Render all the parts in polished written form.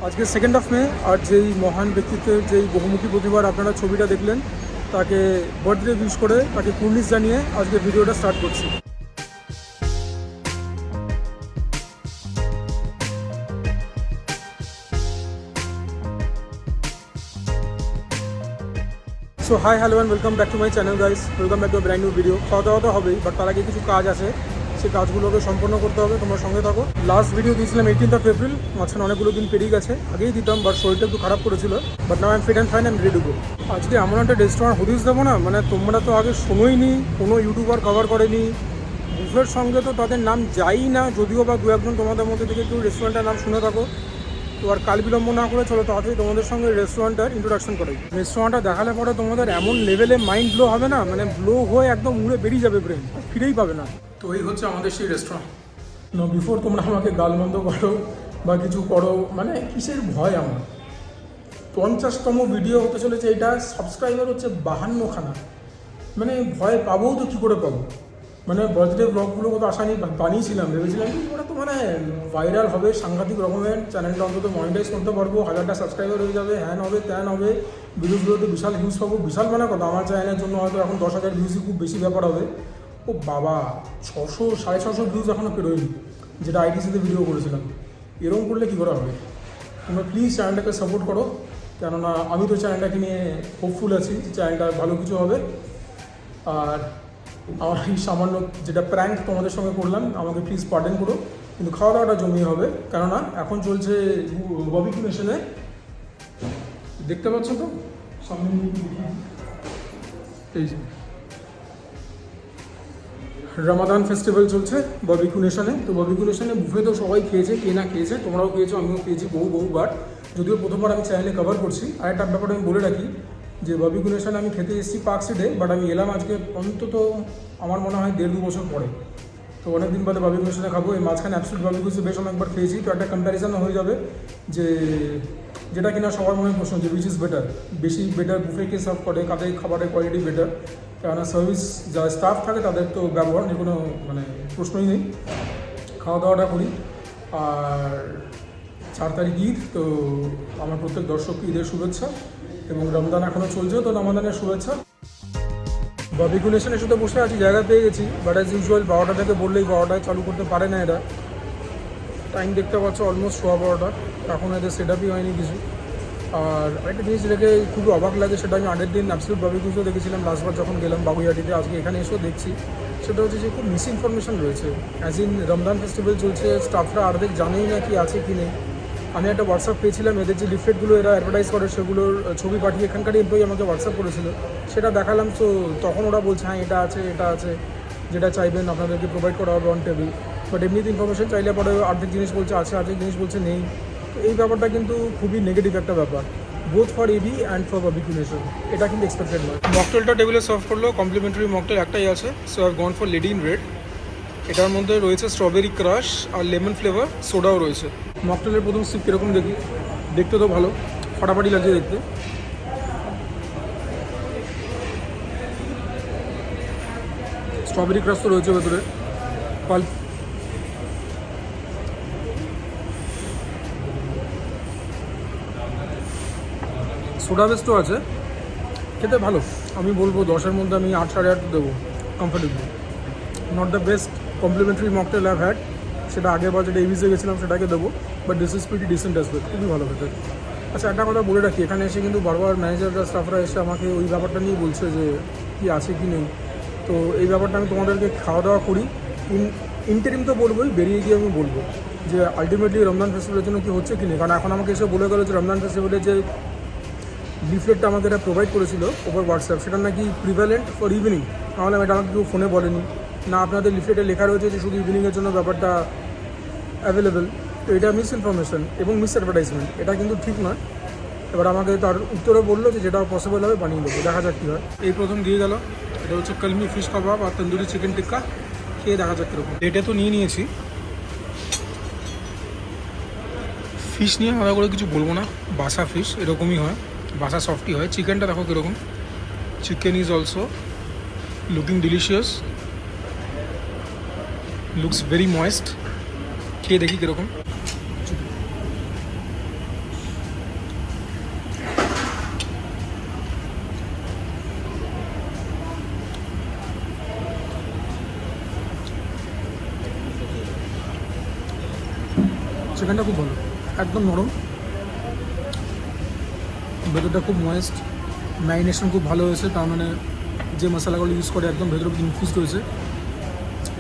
আজকে 2nd of May, আর যেই মহান ব্যক্তিত্বের যেই বহুমুখী প্রতিভার আপনারা ছবিটা দেখলেন, তাকে বার্থডে উইশ করে তাকে কুর্নিশ জানিয়ে আজকে ভিডিওটা স্টার্ট করছি। So hi hello and welcome back to my channel guys, welcome back to brand new video. খাওয়া দাওয়া তো হবেই, বাট তার আগে কিছু কাজ আছে, সেই কাজগুলোকে সম্পন্ন করতে হবে। তোমার সঙ্গে থাকো। লাস্ট ভিডিও দিয়েছিলাম 18th অফ এপ্রিল, মাঝখানে অনেকগুলো দিন পেরিয়ে গেছে। আগেই দিতাম, বাট শরীরটা একটু খারাপ করেছিল। But now I am fit and fine, I am ready to go. আজকে এমন একটা রেস্টুরেন্ট হদিস দেবো না, মানে তোমরা তো আগে শোনোইনি, কোনো ইউটিউবার কভার করেনি। বুফের সঙ্গে তো তাদের নাম যাই না, যদিও বা দু একজন তোমাদের মধ্যে থেকে কেউ রেস্টুরেন্টের নাম শুনে থাকো। তো আর কাল বিলম্ব না করে চলো তাড়াতাড়ি তোমাদের সঙ্গে রেস্টুরেন্টটার ইন্ট্রোডাকশন করাই। রেস্টুরেন্টটা দেখালে পরে তোমাদের এমন লেভেলে মাইন্ড ব্লো হবে না, মানে ব্লো হয়ে একদম উড়ে বেরিয়ে যাবে, ব্রেন ফিরেই পাবে না। তো এই হচ্ছে আমাদের সেই রেস্টুরেন্ট। না বিফোর তোমরা আমাকে গালমন্দ করো বা কিছু করো, মানে কিসের ভয় আমার? 50তম ভিডিও হতে চলেছে, এটা সাবস্ক্রাইবার হচ্ছে 52খানা। মানে ভয় পাবো তো কী করে পাবো? মানে বার্থডে ব্লগগুলো কত আশা নিয়ে বানিয়েছিলাম, ভেবেছিলাম কি ওরা তো মানে ভাইরাল হবে, সাংঘাতিক রকমের, চ্যানেলটা অন্তত মনিটাইজ করতে পারবো, 1000টা সাবস্ক্রাইবার হয়ে যাবে, হ্যান হবে ত্যান হবে, ভিডিওগুলোতে বিশাল ভিউজ পাবো। বিশাল মানে কথা, আমার চ্যানেলের জন্য হয়তো এখন 10,000 ভিউজই খুব বেশি ব্যাপার হবে। ও বাবা, 600 650 ভিউজ এখনও পেরোয়নি, যেটা আইটিসিতে ভিডিও করেছিলাম। এরকম করলে কী করে হবে? তোমরা প্লিজ চ্যানেলটাকে সাপোর্ট করো, কেননা আমি তো চ্যানেলটাকে নিয়ে হোপফুল আছি, চ্যানেলটা ভালো কিছু হবে। আর আমার এই সামান্য যেটা প্র্যাঙ্ক তোমাদের সঙ্গে করলাম, আমাকে প্লিজ পার্ডেন করো, কিন্তু খাওয়া দাওয়াটা জমিয়ে হবে, কেননা এখন চলছে বারবিকিউ নেশনে। দেখতে পাচ্ছ তো সামনে, এই যে রমাদান ফেস্টিভ্যাল চলছে বারবিকিউ নেশনে। তো বারবিকিউ নেশনে বুফে তো সবাই খেয়েছে, কে না খেয়েছে, তোমরাও খেয়েছো, আমিও খেয়েছি বহুবার। যদিও প্রথমবার আমি চ্যানেলে কভার করছি। আর একটা ব্যাপার আমি বলে রাখি যে বারবিকিউ নেশনে আমি খেতে এসেছি পার্ক স্ট্রিটে, বাট আমি এলাম আজকে অন্তত আমার মনে হয় 1.5-2 বছর পরে। তো অনেক দিন বাদে বারবিকিউ নেশনে খাবো। এই মাঝখানে অ্যাবসলিউট বারবিকিউসে বেশ অনেকবার খেয়েছি, তো একটা কম্প্যারিজনও হয়ে যাবে যে যেটা কিনা সবার মনে প্রশ্ন যে উইচ ইজ বেটার, বেশি বেটার বুফে কে সার্ভ করে, কাদের খাবারের কোয়ালিটি বেটার। কেননা সার্ভিস যারা স্টাফ থাকে তাদের তো ব্যবহার নিয়ে কোনো মানে প্রশ্নই নেই। খাওয়া দাওয়াটা করি। আর 4 তারিখ ঈদ, তো আমার প্রত্যেক দর্শককে ঈদের শুভেচ্ছা, এবং রমজান এখনও চলছে, তো রমাদানের শুভেচ্ছা। বারবিকিউ নেশনের সাথে বসে আছি, জায়গা পেয়ে গেছি, বাট অ্যাজ ইউজুয়াল 12টা থেকে বললেই 12টায় চালু করতে পারে না এরা। টাইম দেখতে পাচ্ছ অলমোস্ট 12:15, এখন এদের সেট আপই হয়নি কিছু। আর একটা জিনিস যেটাকে খুবই অবাক লাগে, সেটা আমি আগের দিন অ্যাবসলিউট বারবিকিউতেও দেখেছিলাম লাস্টবার যখন গেলাম বাগুইহাটিতে, আজকে এখানে এসেও দেখছি, সেটা হচ্ছে যে খুব মিস ইনফরমেশন রয়েছে। অ্যাজ ইন রমজান ফেস্টিভ্যাল চলছে, স্টাফরা অর্ধেক জানেই না কি আছে কি নেই। আমি একটা হোয়াটসঅ্যাপ পেয়েছিলাম, এদের যে লিফলেটগুলো এরা অ্যাডভার্টাইজ করে সেগুলোর ছবি পাঠিয়ে এখানকার এমপ্লয়ি আমাকে হোয়াটসঅ্যাপ করেছিল, সেটা দেখালাম। তো তখন ওরা বলছে হ্যাঁ এটা আছে এটা আছে, যেটা চাইবেন আপনাদেরকে প্রোভাইড করা হবে অন টেবিল। বাট এমনিতে ইনফরমেশন চাইলে পরে অর্ধেক জিনিস বলছে আছে, অর্ধেক জিনিস বলছে নেই। তো এই ব্যাপারটা কিন্তু খুবই নেগেটিভ একটা ব্যাপার, both for AB and for barbecue nation. এটা কিন্তু এক্সপেক্টেড নয়। মকটেলটা টেবিলে সার্ভ করলো, কমপ্লিমেন্টারি মকটেল একটাই আছে, so I have gone for lady in red. এটার মধ্যে রয়েছে স্ট্রবেরি ক্রাশ আর লেমন ফ্লেভার, সোডাও রয়েছে। মকটেলের প্রথম সিপ কীরকম দেখি, দেখতে তো ভালো, ফাটাফাটি লাগছে দেখতে। স্ট্রবেরি ক্রাশ তো রয়েছে ভেতরে, পাল্প। সোডা বেস্টও আছে, খেতে ভালো। আমি বলবো 10-এর মধ্যে আমি 8, 8.5 দেবো comfortably. Not the best complimentary mocktail I've had, সেটা আগের বার যেটা এভিসে গেছিলাম সেটাকে দেবো, but this is pretty decent as well, খুবই ভালো খেতে। আচ্ছা একটা কথা বলে রাখি, এখানে এসে কিন্তু বারবার ম্যানেজাররা স্টাফরা এসে আমাকে ওই ব্যাপারটা নিয়ে বলছে যে কী আছে কি নেই। তো এই ব্যাপারটা আমি তোমাদেরকে খাওয়া দাওয়া করি ইন্টারিম তো বলবোই, বেরিয়ে গিয়ে আমি বলবো যে আলটিমেটলি রমজান ফেস্টিভ্যালের জন্য কী হচ্ছে কি নেই। কারণ এখন আমাকে এসে বলে গেলো যে রমজান ফেস্টিভ্যালের যে লিফলেটটা আমাকে এটা প্রোভাইড করেছিল ওভার হোয়াটসঅ্যাপ, সেটা নাকি প্রিভ্যালেন্ট ফর ইভিনিং। তাহলে এটা আমাকে কেউ ফোনে বলেনি, না আপনাদের লিফলেটে লেখা রয়েছে যে শুধু ইভিনিংয়ের জন্য ব্যাপারটা অ্যাভেলেবেল। তো এটা মিস ইনফরমেশন এবং মিস অ্যাডভার্টাইজমেন্ট, এটা কিন্তু ঠিক নয়। এবার আমাকে তার উত্তরে বললো যে যেটা পসিবল হবে বানিয়ে দেবো, দেখা যাক কী হয়। এই প্রথম দিয়ে গেল, এটা হচ্ছে কলমি ফিশ কাবাব আর তন্দুরি চিকেন টিক্কা, খেয়ে দেখা যাক কীরকম। এটা তো নিয়ে নিয়েছি, ফিশ নিয়ে আলাদা করে কিছু বলবো না, বাসা ফিশ এরকমই হয়, বাসা সফটই হয়। চিকেনটা দেখো কীরকম, chicken is also looking delicious, looks very moist. খেয়ে দেখি কীরকম। চিকেনটা খুব ভালো, একদম নরম, ভেতরটা খুব ময়েস্ট, ম্যারিনেশন খুব ভালো হয়েছে, তার মানে যে মশলাগুলো ইউজ করে একদম ভেতরে ইনফিউজ হয়েছে,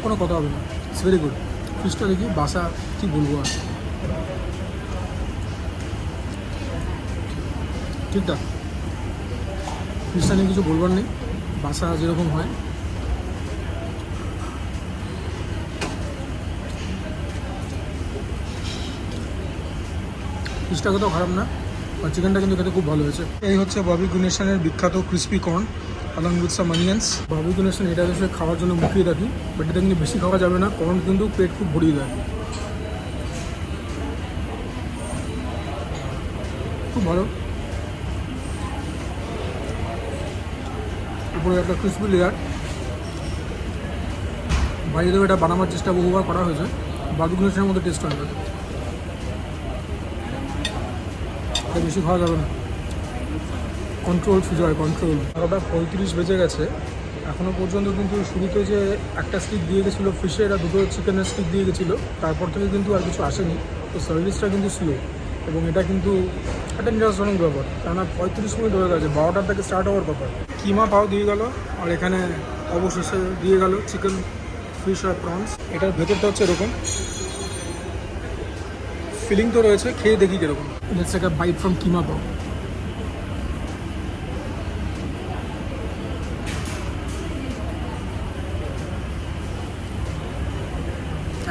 কোনো কথা হবে না। It's very good. ফিশটা দেখি বাসা, কী বলবো আর, ঠিকঠাক, ফিশটা নিয়ে কিছু বলবার নেই, বাসা যেরকম হয়। ফিশটা কোথাও খারাপ না, আর চিকেনটা কিন্তু খেতে খুব ভালো হয়েছে। এই হচ্ছে বারবিকিউ নেশনের বিখ্যাত crispy corn along with some onions। Barbecue nation এটা দেশে খাওয়ার জন্য মুখিয়ে রাখি, বাট এটা কিন্তু বেশি খাওয়া যাবে না, কর্ন কিন্তু পেট খুব ভরিয়ে দেয়। খুব ভালো, উপরে একটা ক্রিসপি লেয়ার, বাইরে এটা বানাবার চেষ্টা বহুবার করা হয়েছে, বারবিকিউ নেশনের মধ্যে টেস্ট হয় না, এটা বেশি খাওয়া যাবে না, কন্ট্রোল সুজয় কন্ট্রোল। 12:35 বেজে গেছে, এখনও পর্যন্ত কিন্তু শুরুতে যে একটা স্টিক দিয়ে গেছিলো ফিশের আর দুটো চিকেনের স্টিক দিয়ে গেছিলো, তারপর থেকে কিন্তু আর কিছু আসেনি। তো সার্ভিসটা কিন্তু স্লো, এবং এটা কিন্তু একটা নিরাশজনক ব্যাপার, কেননা 35 মিনিট হয়ে গেছে, 12টার থেকে স্টার্ট হওয়ার কথা। কিমা পাও দিয়ে গেল, আর এখানে অবশেষে দিয়ে গেল চিকেন, ফিশ আর প্রনস। এটার ভেতরটা হচ্ছে এরকম, ফিলিং তো রয়েছে, খেয়ে দেখি কীরকম। Let's take a bite from keema pav.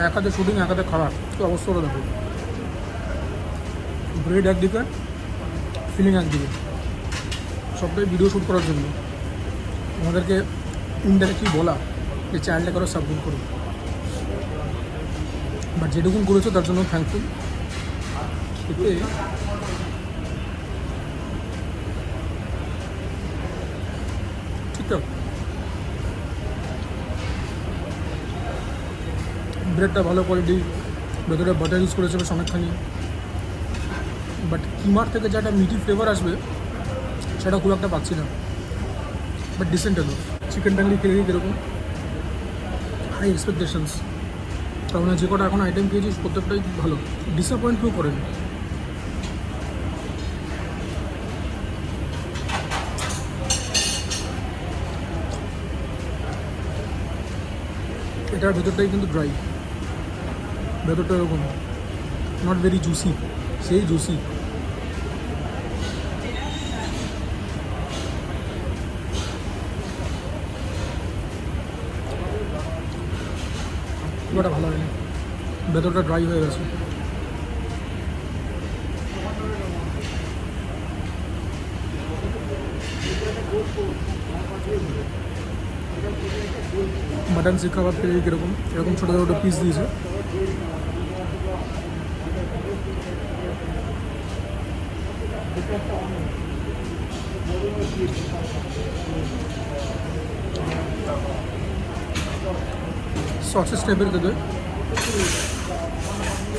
এক হাতে শুটিং, এক হাতে খারাপ, তো অবশ্যই দেখো, ব্রেড একদিকে, ফিলিং একদিকে, সবটাই ভিডিও শ্যুট করার জন্য আমাদেরকে ইনডাইরেক্টলি বলা যে চ্যানেলটা করো, সাবস্ক্রাইব করো, বাট যেটুকুন করেছো তার জন্য থ্যাঙ্কফুল। এতে ঠিকঠাক, ব্রেডটা ভালো কোয়ালিটি, ভেতরে বাটার ইউজ করেছে বেশ অনেকখানি, বাট কিমার থেকে যে একটা মিটি ফ্লেভার আসবে সেটা খুব একটা পাচ্ছি না, বাট ডিসেন্ট হলো। চিকেন টাঙ্গি খেয়ে গিয়ে কীরকম, হাই এক্সপেকটেশনস, তার মানে যে কটা এখন আইটেম খেয়েছিস প্রত্যেকটাই ভালো, ডিসঅ্যাপয়েন্ট কেউ করেনি। এটার ভেতরটাই কিন্তু ড্রাই, ভেতরটা এরকম নট ভেরি জুসি, সেই জুসি। ওটা ভালো হয়নি, ভেতরটা ড্রাই হয়ে গেছে। মাটন শিক কাবাব পেয়ে কীরকম, এরকম ছোটো ছোটো পিস দিয়েছে, সসেস টাইপের থেকে,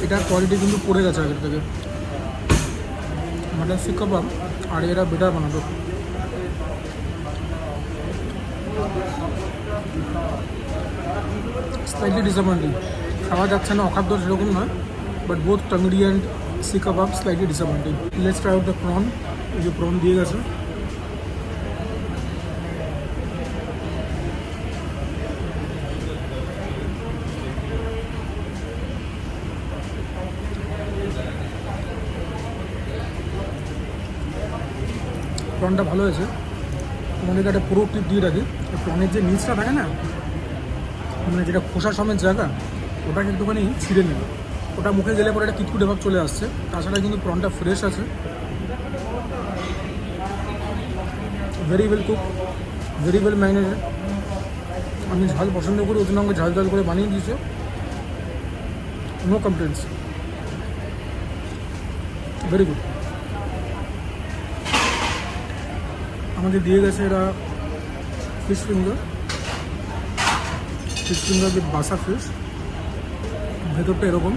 এটার কোয়ালিটি কিন্তু পড়ে গেছে আগের থেকে। মাটন শিক কাবাব আর এরা বেটার বানাতো। স্লাইটলি ডিসঅ্যাপয়েন্টিং, খাওয়া যাচ্ছে না অখাদ্য সেরকম নয়, but both tangri and seekh kebab slightly disappointing. Let's try out the prawn. এই যে প্রন দিয়ে গেছে, প্রনটা ভালো হয়েছে। তোমাদেরকে একটা পুরো টিপ দিয়ে রাখি, প্রনের যে নিচটা থাকে না, মানে যেটা খোসা সমেত জায়গা, ওটা একটুখানি ছিঁড়ে নেবে, ওটা মুখে গেলে পরে একটা কিটকুটে ভাব চলে আসছে। তাছাড়া কিন্তু প্রনটা ফ্রেশ আছে, very well cook, very well marinated. আমি ঝাল পছন্দ করি, ওই জন্য আমাকে ঝাল ঝাল করে বানিয়ে দিয়েছে, নো কমপ্লেন্টস, ভেরি গুড। আমাদের দিয়ে গেছে এরা ফিশ ফিঙ্গার, উইথ বাসা ফিশ, ভেতরটা এরকম,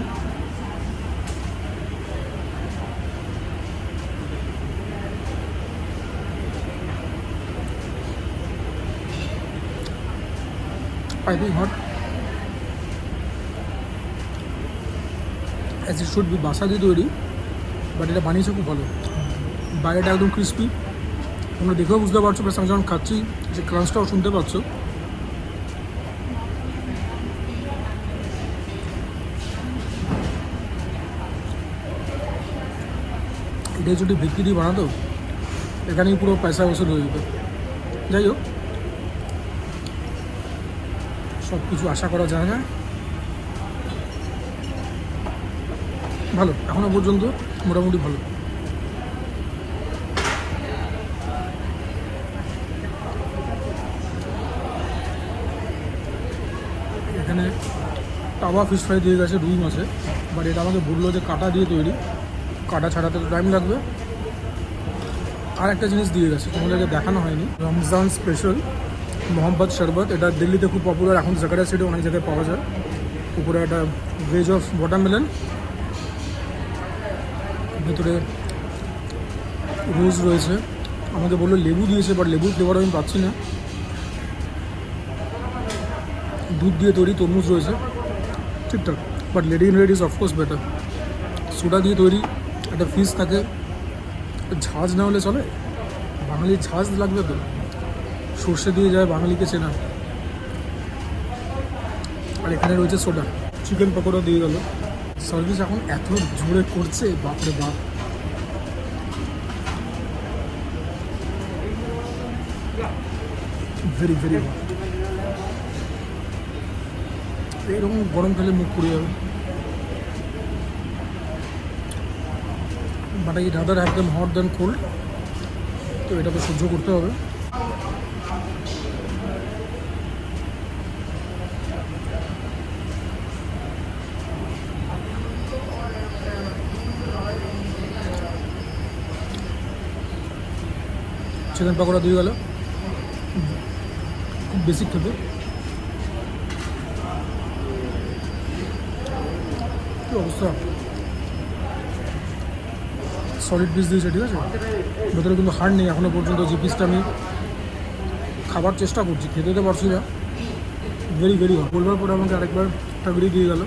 piping hot, as it should be, বাসা দিয়ে তৈরি, বাট এটা বানিয়েছে খুব ভালো। বাইরেটা একদম ক্রিস্পি, তোমরা দেখেও বুঝতে পারছো, প্লাস আমি যখন খাচ্ছি যে ক্রাঞ্চটাও শুনতে পাচ্ছ। এটাই যদি ভিত্তি দিয়ে বানাতো এখানেই পুরো পয়সা বসুল হয়ে যেত। যাই হোক, সব কিছু আশা করা যায় না। ভালো, এখনও পর্যন্ত মোটামুটি ভালো। এখানে তাওয়া ফিশ ফ্রাই দিয়ে গেছে রুই মাছে, বাট এটা আমাকে বললো যে কাটা দিয়ে তৈরি, কাটা ছাড়াতে তো টাইম লাগবে। আর একটা জিনিস দিয়ে গেছে তোমাদেরকে দেখানো হয়নি, রমজান স্পেশাল মোহাম্মদ শরবত। এটা দিল্লিতে খুব পপুলার, এখন জাকারিয়া সিটি অনেক জায়গায় পাওয়া যায়। উপরে একটা ভেজ অফ ওয়াটারমেলন, ভেতরে রোজ রয়েছে। আমাকে বললো লেবু দিয়েছে, বাট লেবুর ফ্লেভার আমি পাচ্ছি না। দুধ দিয়ে তৈরি, তরমুজ রয়েছে, ঠিকঠাক, but ready in red is of course better. Soda দিয়ে তৈরি একটা ফিশ থাকে, ঝাঁজ না হলে চলে, বাঙালির ঝাঁজ লাগবে তো, সর্ষে দিয়ে যায় বাঙালিকে চেনা। আর এখানে রয়েছে সোডা। চিকেন পকোড়া দিয়ে গেল। সার্ভিস এখন এত জোরে করছে, বাপরে বাপ। Very very hot. এরকম গরম খেলে মুখ পুড়ে যাবে। But I rather have them hot than cold, তো এটা তো সহ্য করতে হবে। চিকেন পকোড়া দিয়ে গেল, খুব বেসিক খেতে। কী অবস্থা, সলিড পিস দিয়েছে, ঠিক আছে, ভেতরে কিন্তু হাড় নেই এখনও পর্যন্ত। যে পিসটা আমি খাবার চেষ্টা করছি, খেতে তো পারছি না। Very very hot. বলবার পরে আমাকে আরেকবার টাগড়ি দিয়ে গেল,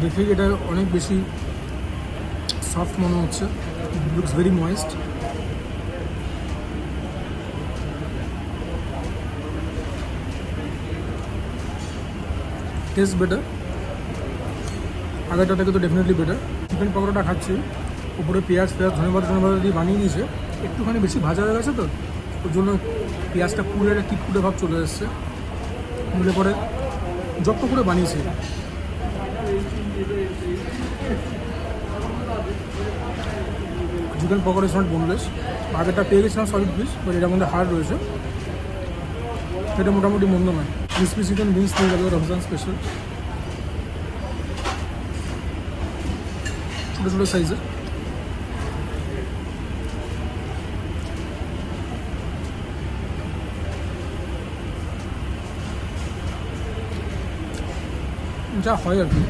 দেখেই এটা অনেক বেশি সফট মনে হচ্ছে, looks very moist. Test better, আগেরটা থেকে তো ডেফিনেটলি বেটার। চিকেন পকোড়াটা খাচ্ছি, উপরে পেঁয়াজ ধনেপাতা দিয়ে বানিয়ে নিয়েছে, একটুখানি বেশি ভাজা হয়ে গেছে তো, ওর জন্য পেঁয়াজটা পুড়ে একটা কিটকুটে ভাব চলে এসছে। মিলে পরে যত্ন করে বানিয়েছে। Chicken pakora is not boneless. আগেরটা পেয়ে গেছিলাম সলিড পিস, বাট এটার মধ্যে হাড় রয়েছে, এটা মোটামুটি মন্দ নয়। ক্রিসপি চিকেন উইংস দিয়ে গেল রমজান স্পেশাল, ছোটো ছোটো সাইজের। যা হয় আর কি,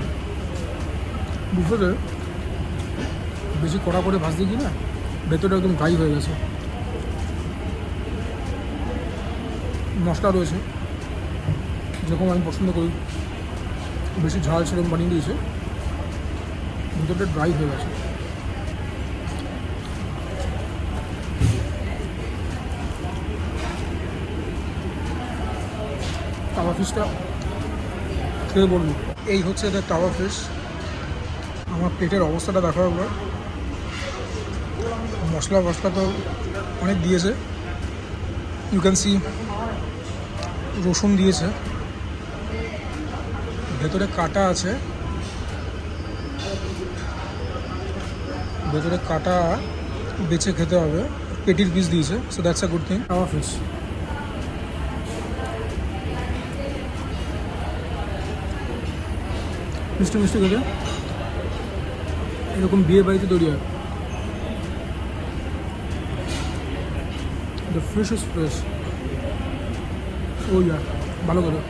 বুফেতে বেশি কড়া করে ভাজতে কি না, ভেতরটা একদম ড্রাই হয়ে গেছে। মশলা রয়েছে যেরকম আমি পছন্দ করি, বেশি ঝাল সেরকম বানিয়ে দিয়েছে, ভেতরটা ড্রাই হয়ে গেছে। তাওয়া ফিশটা খেয়ে বলবো, এই হচ্ছে এদের তাওয়া ফিশ। আমার পেটের অবস্থাটা দেখো একবার, মশলা তো অনেক দিয়েছে, ইউ ক্যান সি রসুন দিয়েছে, ভেতরে কাটা আছে, ভেতরে কাটা বেছে খেতে হবে। পেটির পিস দিয়েছে, so that's a good thing. Tawa fish মিষ্টি মিষ্টি খেতে, এরকম বিয়ে বাড়িতে তৈরি হয়। The fish is fresh. Oh yeah, ভালো করে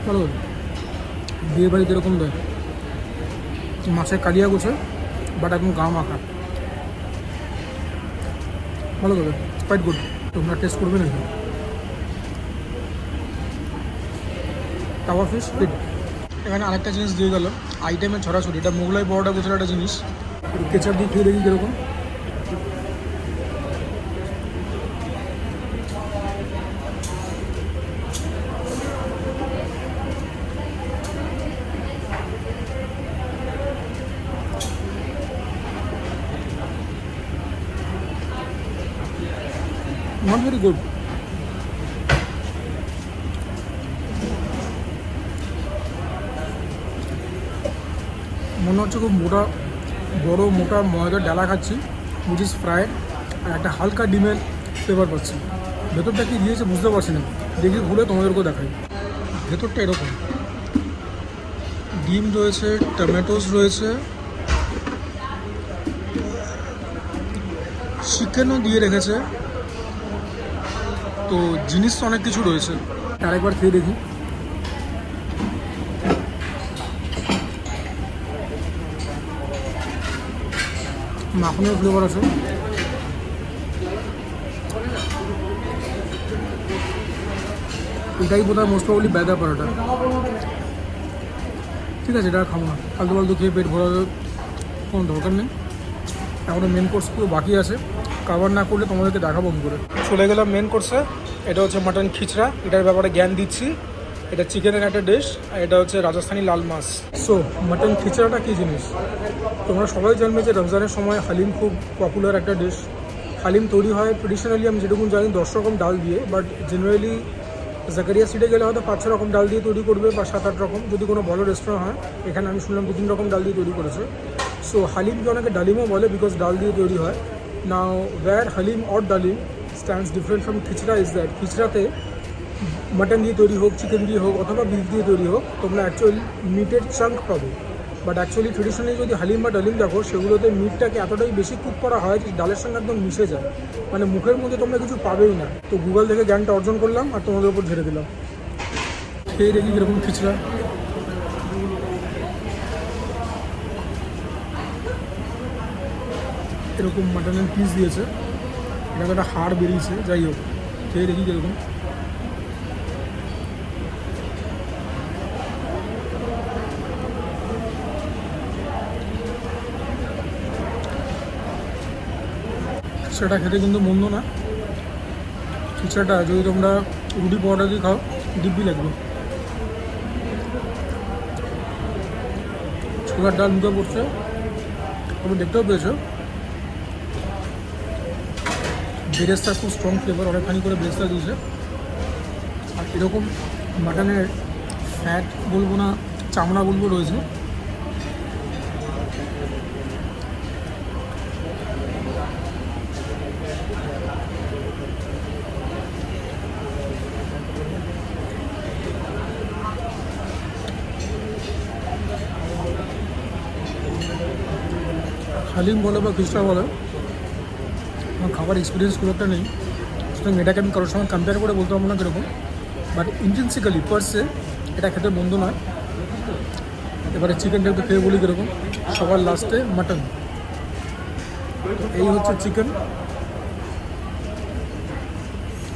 ভালো করে বিয়ে বাড়িতে এরকম দেয়, মাছের কালিয়া গোছে, বাট একদম গা মাখা, ভালো করে, কোয়াইট গুড। তোমরা টেস্ট করবে নাকি? তাওয়া ফিশ ফিট। এখানে আরেকটা জিনিস দিয়ে গেল, আইটেমের ছড়াছড়ি। এটা মোগলাই পরোটা গোছার একটা জিনিস। কেচাপ দিয়ে খেয়ে দেখি কীরকম। Not very good. মনে হচ্ছে খুব মোটা, বড় মোটা ময়দার ডালা খাচ্ছি, উইচ ইজ ফ্রাইড, আর একটা হালকা ডিমের ফ্লেভার পাচ্ছি। ভেতরটা কি দিয়েছে বুঝতে পারছি না, দেখি ঘুরে তোমাদেরকেও দেখাই। ভেতরটা এরকম, ডিম রয়েছে, টমেটোস রয়েছে, চিকেনও দিয়ে রেখেছে, তো জিনিস তো অনেক কিছু রয়েছে। আরেকবার খেয়ে দেখি। মাখনের ফ্লেভার আছে। এটাই বোধহয় মোস্ট প্রবলি ব্যাদা পরোটা। ঠিক আছে, এটা খাবো না, ফালতু ফালতু খেয়ে পেট ভরা কোনো দরকার নেই। এখনও মেন কোর্স পুরো বাকি আছে, কভার না করলে তোমাদেরকে দেখাবো কী করে। চলে গেলাম মেন কোর্সে। এটা হচ্ছে মাটন খিচড়া, এটার ব্যাপারে জ্ঞান দিচ্ছি। এটা চিকেনের একটা ডিশ, আর এটা হচ্ছে রাজস্থানি লাল মাছ। সো মাটন খিচড়াটা কী জিনিস? তোমরা সবাই জানবে যে রমজানের সময় হালিম খুব পপুলার একটা ডিশ। হালিম তৈরি হয় ট্রেডিশনালি, আমি যেটুকু জানি 10 রকম ডাল দিয়ে, বাট জেনারেলি জাকারিয়া স্ট্রিটে গেলে হয়তো 5-6 রকম ডাল দিয়ে তৈরি করবে, বা 7-8 রকম যদি কোনো ভালো রেস্টুরেন্ট হয়। এখানে আমি শুনলাম 2-3 রকম ডাল দিয়ে তৈরি করেছে। সো হালিমকে অনেকে ডালিমও বলে, বিকজ ডাল দিয়ে তৈরি হয়। Now where haleem or daleem stands different from khichda is that খিচড়াতে মাটন দিয়ে তৈরি হোক, চিকেন দিয়ে হোক, অথবা বিফ দিয়ে তৈরি হোক, তোমরা অ্যাকচুয়ালি মিটের চাঙ্ক পাবে। বাট অ্যাকচুয়ালি ট্রেডিশনালি যদি হালিম বা ডালিম দেখো, সেগুলোতে মিটটাকে এতটাই বেশি কুক করা হয় যে ডালের সঙ্গে একদম মিশে যায়, মানে মুখের মধ্যে তোমরা কিছু পাবেই না। তো গুগল থেকে জ্ঞানটা অর্জন করলাম আর তোমাদের উপর ঝেড়ে দিলাম। খেয়ে দেখি কীরকম খিচড়া। এরকম মাটনের পিস দিয়েছে, এটা একটা হাড় বেরিয়েছে, যাই হোক খেয়ে দেখি কীরকম। খিচড়াটা খেতে কিন্তু মন্দ না। খিচড়াটা যদি তোমরা রুটি পরোটা দিয়ে খাও, দিব্যি লাগবে। ছোলার ডাল মুখে পড়ছে, তোমরা দেখতেও পেয়েছো। বেরেস্তার খুব স্ট্রং ফ্লেভার, অনেকখানি করে বেরেস্তা দিয়েছে। আর এরকম মাটনের ফ্যাট বলবো না, চামড়া বলবো রয়েছে। হালিম বলো বা খিচড়া বলো, আমার খাবার এক্সপিরিয়েন্স খুব একটা নেই, সুতরাং এটাকে আমি কারোর সঙ্গে কম্পেয়ার করে বলতে পারবো না কীরকম। বাট ইন্টেন্সিক্যালি পার্সে এটা খেতে বন্ধ নয়। এবারে চিকেনটা একটু খেয়ে বলি কীরকম। সবার লাস্টে মাটন। এই হচ্ছে চিকেন।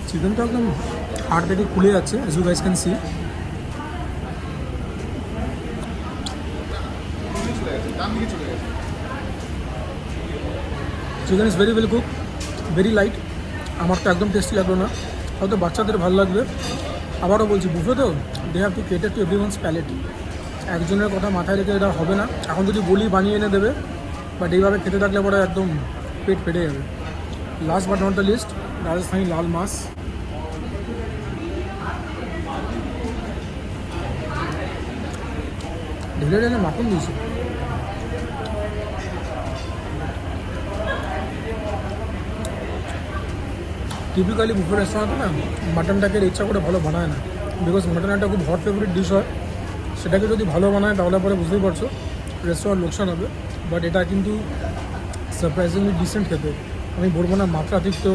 চিকেনটা একদম হাড় থেকে খুলে যাচ্ছে, as you guys can see. Chicken is very well cook, very light. আমার তো একদম টেস্টি লাগলো না, হয়তো বাচ্চাদের ভালো লাগবে। আবারও বলছি, বুফে তো they have to cater to everyone's palate. একজনের কথা মাথায় রেখে এটা হবে না। এখন যদি বলি বানিয়ে এনে দেবে, বাট এইভাবে খেতে থাকলে পরে একদম পেট ফেটে যাবে। Last but not the least, Rajasthani laal maas. ঢেলে ঢেলে মাখন দিয়েছে। টিপিক্যালি বুফে রেস্টুরেন্টে না মাটনটাকে ইচ্ছা করে ভালো বানায় না, বিকজ মাটন একটা খুব হট ফেভারিট ডিশ হয়। সেটাকে যদি ভালো বানায় তাহলে পরে বুঝতেই পারছো রেস্টুরেন্ট লোকসান হবে। বাট এটা কিন্তু সারপ্রাইজিংলি ডিসেন্ট খেতে। আমি বলবো না মাত্রাতিরিক্ত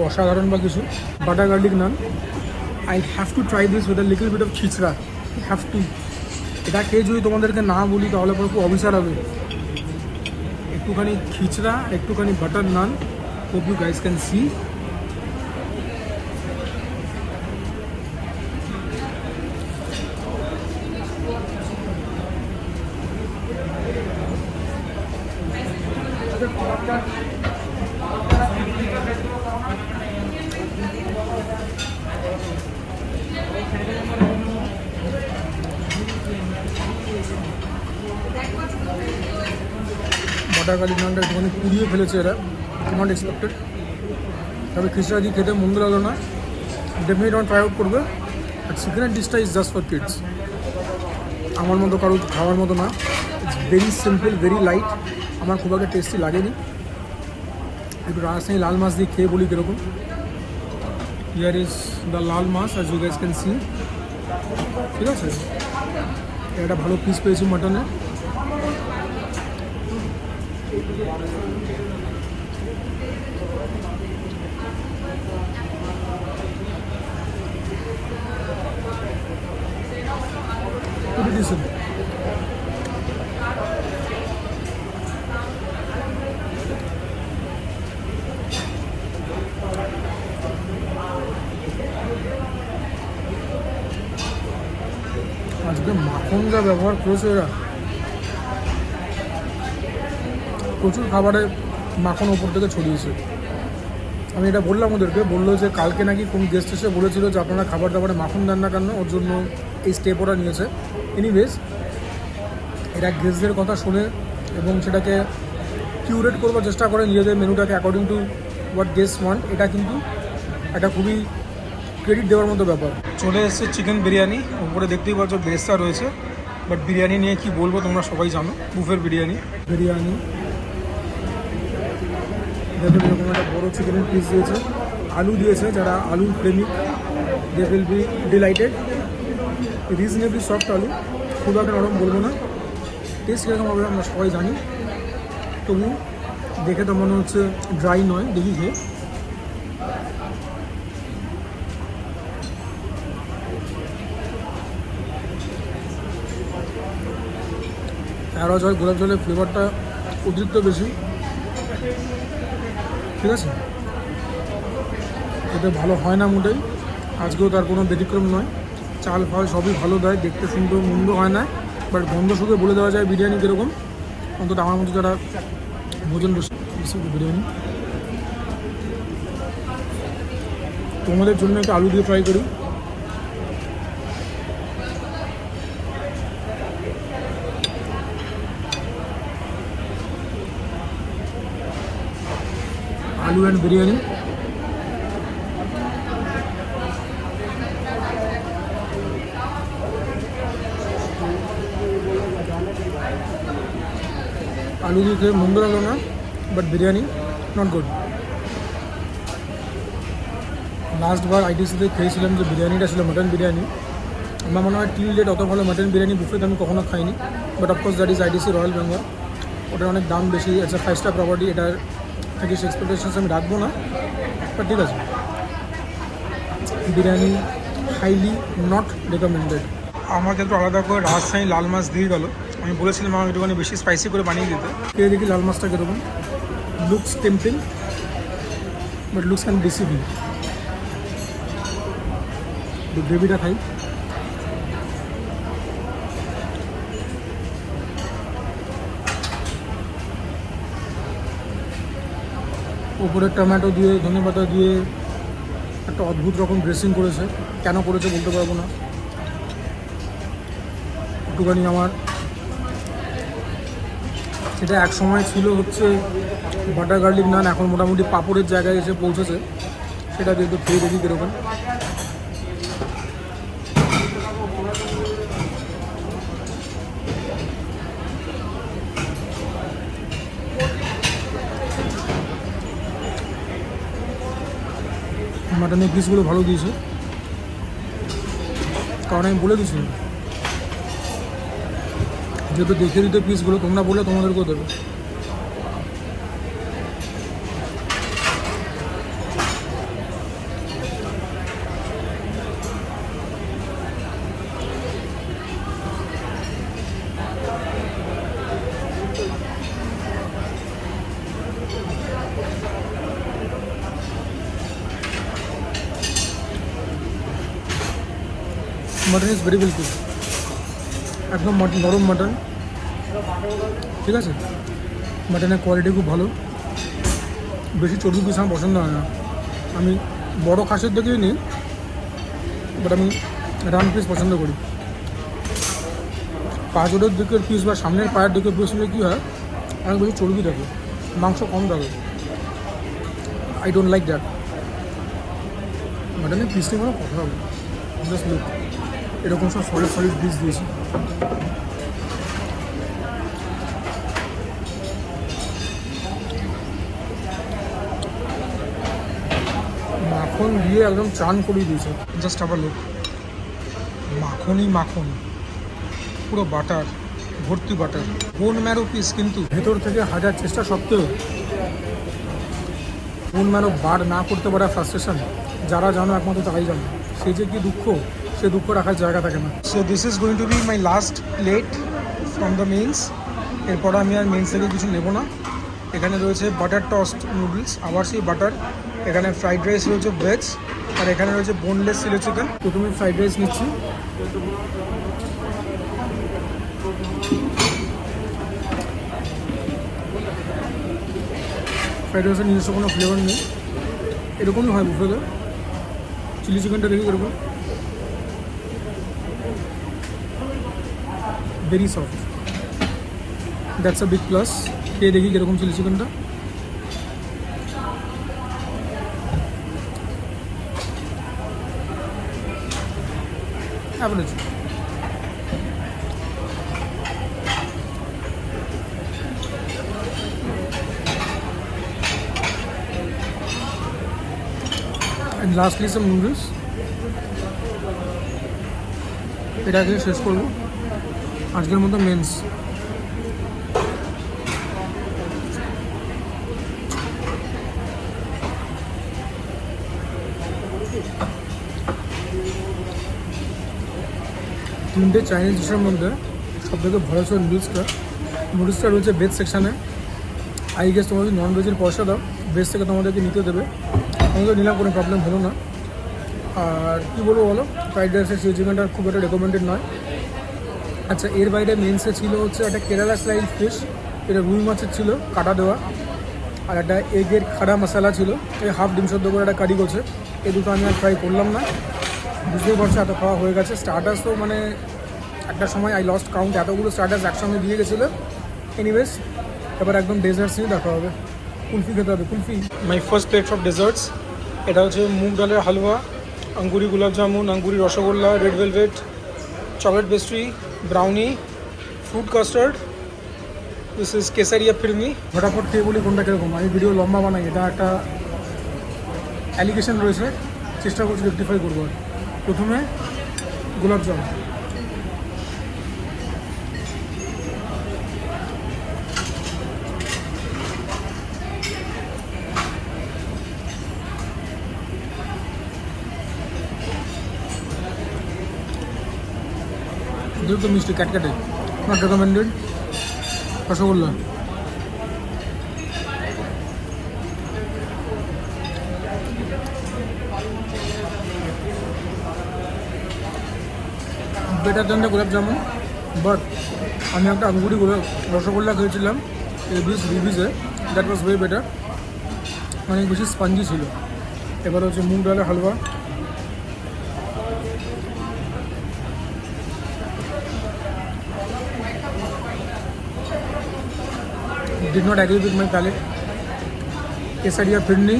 অসাধারণ বা কিছু। Butter garlic naan, I have to try this with a little bit of khichda, have to. এটা খেয়ে যদি তোমাদেরকে না বলি তাহলে পরে খুব অবিচার হবে। একটুখানি খিচড়া, একটুখানি butter naan, hope you guys can see. Butter garlic নানটা একটুখানি পুড়িয়ে ফেলেছে এরা, নট এক্সপেক্টেড। তবে খিচড়া দিয়ে খেতে মন্দ লাগলো না, ডেফিনেটলি আমার ট্রাই আউট করবে। আর চিকেনের ডিশটা ইজ জাস্ট ফর কিডস, আমার মতো কারো খাওয়ার মতো না। It's very simple, very light, আমার খুব একটা টেস্টি লাগেনি। একটু রাজশাহী লাল মাছ দিয়ে খেয়ে বলি কীরকম। Here is the lal maach, as you guys can see. ঠিক আছে, একটা ভালো পিস পেয়েছি মাটনে। খুবই ডিসেন্ট। আজকে মাখন যা ব্যবহার করেছে এরা, প্রচুর খাবারে মাখন ওপর থেকে ছড়িয়েছে। আমি এটা বললাম ওদেরকে, বললো যে কালকে নাকি কোন গেস্ট এসে বলেছিল যে আপনারা খাবার দাবারে মাখন দেন না কেন, ওর জন্য এই স্টেপ ওরা নিয়েছে। এনিওয়েজ, এরা গেস্টদের কথা শুনে এবং সেটাকে কিউরেট করবার চেষ্টা করে নিজেদের মেনুটাকে according to what guest want. এটা কিন্তু একটা খুবই ক্রেডিট দেওয়ার মতো ব্যাপার। চলে এসেছে চিকেন বিরিয়ানি, উপরে দেখতেই পাচ্ছ বেরেস্তা রয়েছে। বাট বিরিয়ানি নিয়ে কি বলবো তোমরা সবাই জানো, বুফের বিরিয়ানি। বিরিয়ানি দেখুন, এরকম একটা বড়ো চিকেনের পিস দিয়েছে, আলু দিয়েছে। যারা আলুর প্রেমিক, they will be delighted. Reasonably soft aloo, খুব একটা নরম বলবো না। টেস্ট কীরকম হবে আমরা সবাই জানি, তবু দেখে তো মনে হচ্ছে ড্রাই নয়। দেখি খেয়ে। অ্যারো জল, গোলাপ জলের ফ্লেভারটা অতিরিক্ত বেশি। ঠিক আছে, এতে ভালো হয় না মোটেই, আজকেও তার কোনো ব্যতিক্রম নয়। চাল ফাল সবই ভালো দেয়, দেখতে সুন্দর, মন্দ হয় না। বাট গন্ধ শুকে বলে দেওয়া যায় বিরিয়ানি কীরকম, অন্তত আমার মতো যারা ভোজন বেশি বিরিয়ানি। তোমাদের জন্য একটা আলু দিয়ে ট্রাই করি। আলু অ্যান্ড বিরিয়ানি, আলু দিয়ে খেয়ে মন্দ লাগলো না, বাট বিরিয়ানি নট গুড। লাস্টবার আইটিসিতে খেয়েছিলাম যে বিরিয়ানিটা ছিল মাটন বিরিয়ানি। আমার মনে হয় টিল ডেট অত ভালো মাটন বিরিয়ানি বুফেতে আমি কখনো খাইনি। But of course that is ITC royal Bengal, ওটার অনেক দাম বেশি। এটস আ 5 স্টার প্রপার্টি, এটার থেকে এক্সপেকটেশনস আমি রাখবো না। বাট ঠিক আছে, বিরিয়ানি হাইলি নট রেকমেন্ডেড। আমার ক্ষেত্রে আলাদা করে রাজশাহী লাল মাছ দিয়ে গেল। আমি বলেছিলাম আমার একটুখানি বেশি স্পাইসি করে বানিয়ে দিতে। খেয়ে দেখি লাল মাছটা কীরকম। Looks tempting, but looks can deceiving. গ্রেভিটা খাই। উপরে টমেটো দিয়ে, ধনেপাতা দিয়ে একটা অদ্ভুত রকম ড্রেসিং করেছে। কেন করেছে বলতে পারবো না। একটুখানি আমার সেটা এক সময় ছিল হচ্ছে বাটার গার্লিক নান, এখন মোটামুটি পাঁপড়ের জায়গায় এসে পৌঁছেছে। সেটা দিয়ে একটু খেয়ে দেখি কীরকম। মাটনের পিসগুলো ভালো দিয়েছে, কারণ আমি বলে দিয়েছিলাম যেহেতু দেখে দিতে পিসগুলো, তোমরা বলে তোমাদেরকেও দেবে। মাটন ইজ ভেরি বিলকুল, একদম নরম মাটন। ঠিক আছে, মাটনের কোয়ালিটি খুব ভালো। বেশি চর্বি পিস আমার পছন্দ হয় না, আমি বড় খাসের দিকেই নিই, বাট আমি রান পিস পছন্দ করি। পাঁচজোটের দিকের পিস বা সামনের পায়ের দিকের পিস হলে কী হয়, অনেক বেশি চর্বি থাকে, মাংস কম থাকে। I don't like that. মাটনের পিস নিয়ে কোনো কথা হবে, জাস্ট লুক, এরকম সব সলিড সলিড পিস দিয়েছি। মাখন দিয়ে একদম চান করিয়ে দিয়েছে, জাস্ট আবার লুক, মাখনই মাখন, পুরো বাটার, ভর্তি বাটার, বোন ম্যারো পিস, কিন্তু ভেতর থেকে হাজার চেষ্টা সত্ত্বেও বোন ম্যারো বার না করতে পারা ফ্রাস্ট্রেশন, যারা জানো একমাত্র তারাই জানো, সেই যে কি দুঃখ, সে দুঃখ রাখার জায়গা থাকে না। So this is going to B my last plate from the means. এরপর আমি আর মেইনস থেকে কিছু নেবো না। এখানে রয়েছে বাটার টস্ট নুডলস, আবার সেই বাটার, এখানে ফ্রাইড রাইস রয়েছে ভেজ, আর এখানে রয়েছে বোনলেস চিলি চিকেন। প্রথমে ফ্রাইড রাইস নিচ্ছি, ফ্রাইড রাইসের নিজস্ব কোনো ফ্লেভার নেই, এরকমই হয় বুফেতে। চিলি চিকেনটা দেখি এরকম, very soft, that's a big plus. খেয়ে দেখি কীরকম চিলি চিকেনটা। Average, and lastly some noodles, এটা দিয়ে শেষ করবো আজকের মতো মেন্স। তিনটে চাইনিজ ডিশের মধ্যে সবথেকে ভালো ছিল নুডলসটা রয়েছে ভেজ সেকশানে। আই গেস তোমাদের নন ভেজের পয়সা দাও, ভেজ থেকে তোমাদেরকে নিতে দেবে, আমাদের নিলাম, কোনো প্রবলেম হলো না। আর কী বলবো বলো, ফ্রাইড রাইসের চিলি চিকেনটা খুব একটা রেকমেন্ডেড নয়। আচ্ছা, এর বাইরে মেন্সে ছিল হচ্ছে একটা কেরালা স্টাইল ফিশ, এটা রুই মাছের ছিল কাটা দেওয়া, আর একটা এগের খাড়া মশলা ছিল, এই হাফ ডিম সেদ্ধ করে একটা কারি করছে। এই দুটো আমি আর ট্রাই করলাম না, বুঝতেই পারছি এত খাওয়া হয়ে গেছে। স্টার্টার্স তো মানে একটা সময় আই লস্ট কাউন্ট, এতগুলো স্টার্টার্স একসঙ্গে দিয়ে গেছিলো। এনিওয়েজ, এবার একদম ডেজার্টস নিয়ে দেখা হবে। কুলফি খেতে হবে, kulfi. My first plate of desserts, এটা হচ্ছে মুগ ডালের halwa, angoori gulab jamun, angoori rasgulla, red velvet, chocolate pastry, brownie, fruit custard, this is kesariya phirni. ফটাফট খেয়ে বলি কোনটা কীরকম, আমি ভিডিও লম্বা বানাই, এটা একটা অ্যালিগেশন রয়েছে, চেষ্টা করছি রেকটিফাই করবো। প্রথমে গোলাপ জাম, যেহেতু মিষ্টি ক্যাটক্যাটে, not recommended. Rasgulla, better than the gulab jamun, but আমি একটা আঙ্গুরি রসগোল্লা খেয়েছিলাম রিভিজে, দ্যাট ওয়াজ ওয়ে বেটার, অনেক বেশি স্পঞ্জি ছিল। এবার হচ্ছে মুগ ডালের হালুয়া, did not agree with my palate. কেসারিয়া ফিরনি,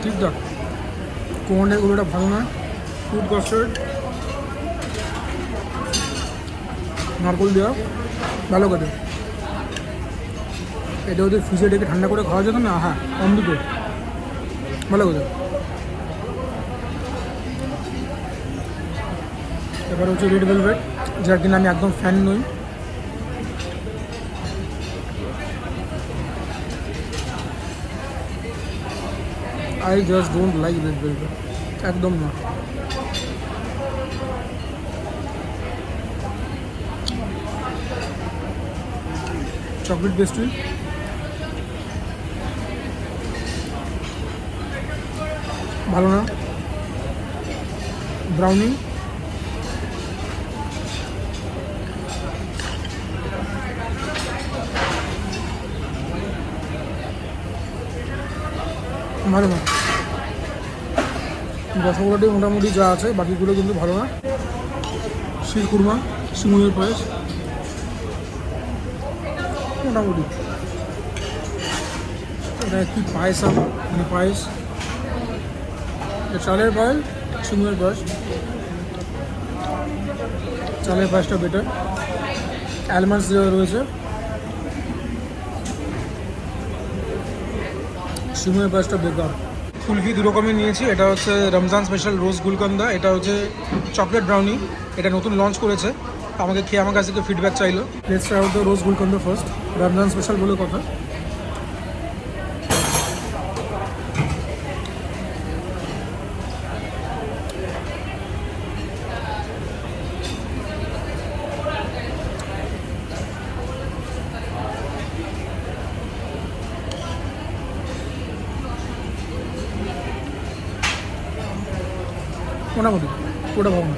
ঠিকঠাক, কোমনের গুলোটা ভালো না। ফ্রুট কাস্টার্ড, নারকল দেওয়া, ভালো কথা। এটা ওদের ফ্রিজে ডেকে ঠান্ডা করে খাওয়া যেত না, হ্যাঁ অমৃত, ভালো কথা। এবার হচ্ছে রেড ভেলভেট, যার কিনা আমি একদম ফ্যান নই। I just don't like red velvet, একদম না। চকলেট পেস্ট্রি, ভালো না। ব্রাউনি, ভালো না, রসগোল্লাটি মোটামুটি যা আছে, বাকিগুলো কিন্তু ভালো না। শিরকুরমা, সিমুইয়ের পায়েস মোটামুটি। এটা কি পায়েস, মানে পায়েস, চালের পায়েস, সিমুইয়ের পায়েস। চালের পায়েসটা বেটার, অ্যালমন্ডস দেওয়া রয়েছে। সিমুইয়ের পায়েসটা বেকার। কুলফি দু রকমের নিয়েছি, এটা হচ্ছে রমজান স্পেশাল রোজ গুলকন্দা, এটা হচ্ছে চকলেট ব্রাউনি, এটা নতুন লঞ্চ করেছে। আমাকে খেয়ে আমার কাছ থেকে ফিডব্যাক চাইলো। Let's try out the rose gulkanda first, Ramzan special বলে কথা। মোটামুটি ওটা ভালো না,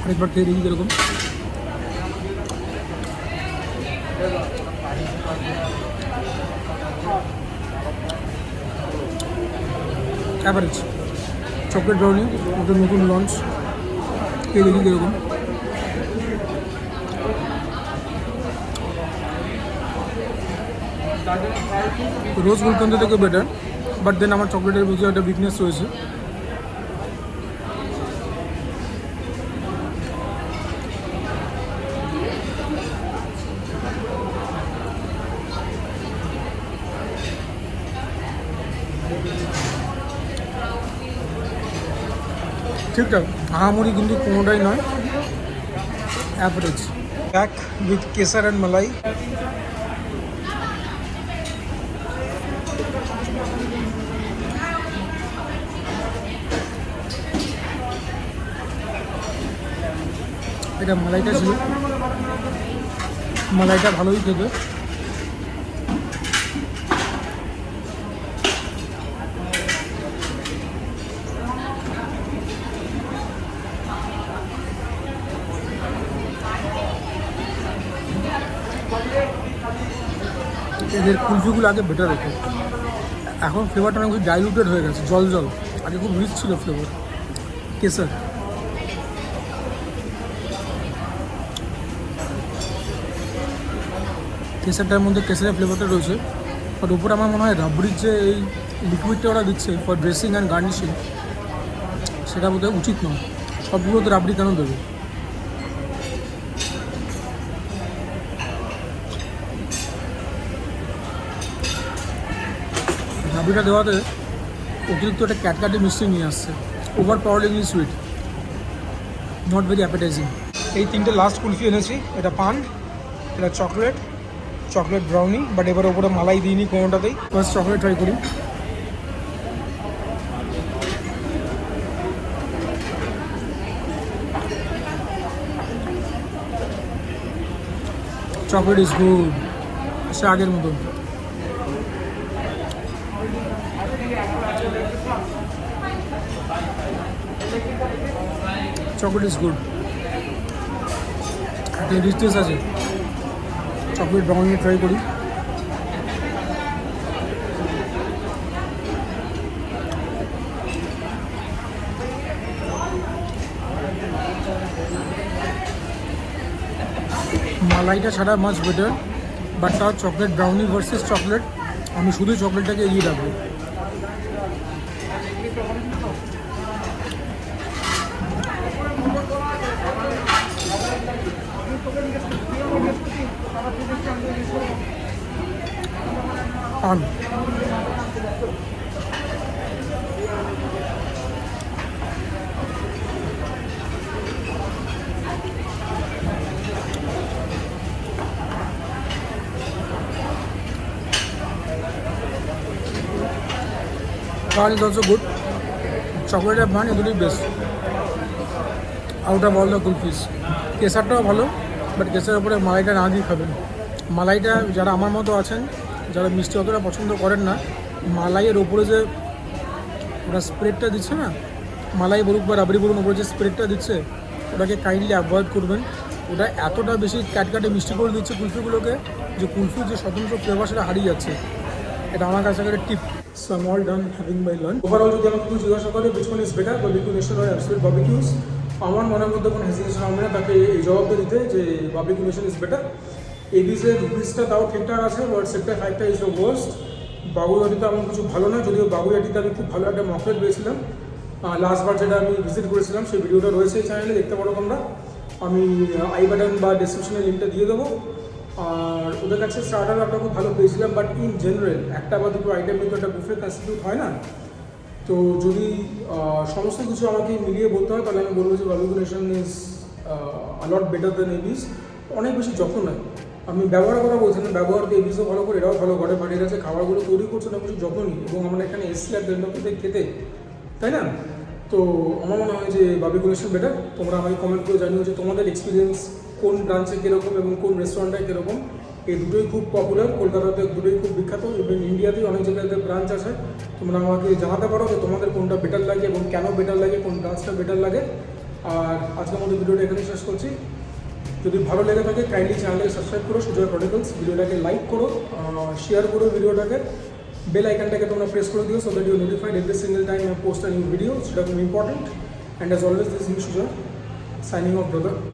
আরেকবার খেয়ে দেখি কীরকম। অ্যাভারেজ। চকলেট ব্রাউনি, ওদের নতুন লঞ্চ, খেয়ে দেখি কীরকম। রোজ গুলকন্দ থেকে বেটার, বাট দেন আমার চকলেটের প্রতি একটা উইকনেস রয়েছে। ঠিকঠাক, আহামরি কিন্তু কোনোটাই নয়, average. Back with kesar and malai. এটা মালাইটা ছিল, মালাইটা ভালোই খেতে। এদের কুলফিগুলো আগে বেটার হতো, এখন ফ্লেভারটা অনেক বেশি ডাইলুটেড হয়ে গেছে, জল জল। আগে খুব রিচ ছিল ফ্লেভার। কেসার, কেসারটার মধ্যে কেসারের ফ্লেভারটা রয়েছে, বাট উপরে আমার মনে হয় রাবড়ির যে এই লিকুইডটা ওরা দিচ্ছে ফর ড্রেসিং অ্যান্ড গার্নিশিং, সেটা বোধহয় উচিত নয়। সবগুলোতে রাবড়ি কেন দেবে? রাবড়িটা দেওয়াতে অতিরিক্ত একটা ক্যাটকাটি মিষ্টি নিয়ে আসছে, overpoweringly sweet, not very appetising. এই তিনটে লাস্ট কুলফি এনেছি, এটা পান, এটা চকলেট, চকলেট ব্রাউনি, বাট এবার ওপরে মালাই দিইনি কোনোটাতেই। ফার্স্ট চকলেট ট্রাই করি। চকলেট ইজ গুড, সে আগের মতন। চকলেট ইজ গুড, একটা রিচনেস আছে। চকলেট ব্রাউনি ট্রাই করি। মালাইটা ছাড়া মাছ বেটার, বাট তার চকলেট ব্রাউনি ভার্সেস চকলেট, আমি শুধু চকলেটটাকে এগিয়ে রাখবো। Paan, paan is also good. Chocolate আর পান এগুলোই best out of all the kulfis. কেসারটাও ভালো, বাট কেসারের উপরে মালাইটা না দিয়ে খাবেন। মালাইটা যারা আমার মতো আছেন, যারা মিষ্টি অতটা পছন্দ করেন না, মালাইয়ের ওপরে যে ওরা স্প্রেডটা দিচ্ছে না, মালাই বলুক বা রাবড়ি বলুন, ওপরে যে স্প্রেডটা দিচ্ছে, ওটাকে কাইন্ডলি অ্যাভয়েড করবেন। ওটা এতটা বেশি ক্যাটকাটে মিষ্টি করে দিচ্ছে কুলফিগুলোকে, যে কুলফির যে স্বতন্ত্র ফ্লেভার সেটা হারিয়ে যাচ্ছে। এটা আমার কাছে একটা tip. So I am all done having my lunch. Overall যদি আমাকে কিছু জিজ্ঞাসা করে which one is better, Barbeque Nation or Absolute Barbecues, আমার মনের মধ্যে কোনো হেজিটেশন হবে না তাকে এই জবাবটা দিতে যে বারবিকিউ নেশন ইজ বেটার। এবিসের রুপিসটা তাও ঠিকঠাক আছে, বাট সেক্টর 5টা ইজ দ্য ওয়ার্স্ট। বাগুইয়াটিতে আমার কিছু ভালো না, যদিও বাগুইয়াটিতে আমি খুব ভালো একটা মকটেল পেয়েছিলাম লাস্টবার, যেটা আমি ভিজিট করেছিলাম, সেই ভিডিওটা রয়েছে এই চ্যানেলে, দেখতে পারো তোমরা। আমি আই বাটন বা ডিসক্রিপশনে লিঙ্কটা দিয়ে দেবো। আর ওদের কাছে স্টার্টার একটা খুব ভালো পেয়েছিলাম, বাট ইন জেনারেল একটা বা দুটো আইটেম নিয়ে তো একটা বুফে কনস্টিটিউট হয় না। তো যদি সমস্ত কিছু আমাকে মিলিয়ে বলতে হয় তাহলে আমি বলবো যে Barbeque Nation is a lot better than ABs. অনেক বেশি যত্ন নেয়, আমি ব্যবহার করা বলছি না, ব্যবহার দিয়ে এবিসও ভালো করে, এরাও ভালো ঘরে পাঠিয়ে গেছে, খাবারগুলো তৈরি করছে না কিছু যত্ন নিই, এবং আমরা এখানে এসছি আর দেড় খেতে, তাই না? তো আমার মনে হয় যে বারবিকিউ নেশন বেটার। তোমরা আমাকে কমেন্ট করে জানিও যে তোমাদের এক্সপিরিয়েন্স কোন ব্রাঞ্চে কীরকম এবং কোন রেস্টুরেন্টে কীরকম। এই দুটোই খুব পপুলার, কলকাতাতে দুটোই খুব বিখ্যাত, ইভেন ইন্ডিয়াতেই অনেক জায়গাতে ব্রাঞ্চ আছে। তোমরা আমাকে জানাতে পারো যে তোমাদের কোনটা বেটার লাগে এবং কেন বেটার লাগে, কোন ব্রাঞ্চটা বেটার লাগে। আর আজকের মধ্যে ভিডিওটা এখানেই শেষ করছি। যদি ভালো লেগে থাকে কাইন্ডলি চ্যানেলটাকে সাবস্ক্রাইব করো সুজয় ক্রনিকলস, ভিডিওটাকে লাইক করো, শেয়ার করো ভিডিওটাকে, বেল আইকনটাকে তোমরা প্রেস করে দিও, so that you notified every single time I post a new video, সেটা খুব important. And as always this is Sujoy signing off brother.